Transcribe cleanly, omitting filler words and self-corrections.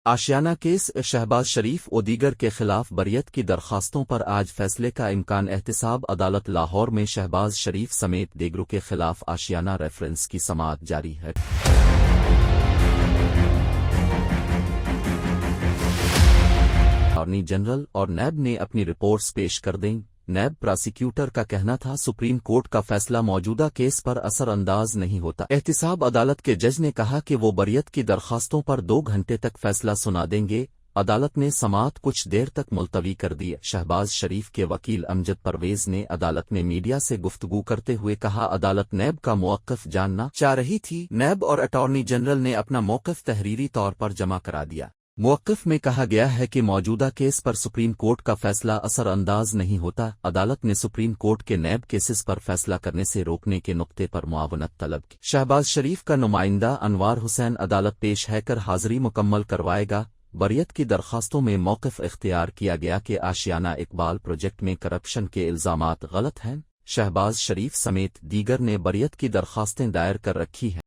Ashiana case Shahbaz شریف و دیگر کے خلاف بریت کی درخواستوں پر آج فیصلے کا امکان احتساب عدالت لاہور میں شہباز شریف سمیت دیگروں کے خلاف آشیانہ ریفرنس کی سماعت جاری ہے۔ اٹارنی جنرل اور نیب نے اپنی رپورٹس پیش کر دیں۔ نیب پراسیکیوٹر کا کہنا تھا سپریم کورٹ کا فیصلہ موجودہ کیس پر اثر انداز نہیں ہوتا۔ احتساب عدالت کے جج نے کہا کہ وہ بریت کی درخواستوں پر 2 گھنٹے تک فیصلہ سنا دیں گے۔ عدالت نے سماعت کچھ دیر تک ملتوی کر دی۔ شہباز شریف کے وکیل امجد پرویز نے عدالت میں میڈیا سے گفتگو کرتے ہوئے کہا عدالت نیب کا موقف جاننا چاہ رہی تھی۔ نیب اور اٹارنی جنرل نے اپنا موقف تحریری طور پر جمع کرا دیا۔ موقف میں کہا گیا ہے کہ موجودہ کیس پر سپریم کورٹ کا فیصلہ اثر انداز نہیں ہوتا۔ عدالت نے سپریم کورٹ کے نیب کیسز پر فیصلہ کرنے سے روکنے کے نقطے پر معاونت طلب کی۔ شہباز شریف کا نمائندہ انوار حسین عدالت پیش ہے کر حاضری مکمل کروائے گا۔ بریت کی درخواستوں میں موقف اختیار کیا گیا کہ آشیانہ اقبال پروجیکٹ میں کرپشن کے الزامات غلط ہیں۔ شہباز شریف سمیت دیگر نے بریت کی درخواستیں دائر کر رکھی ہیں۔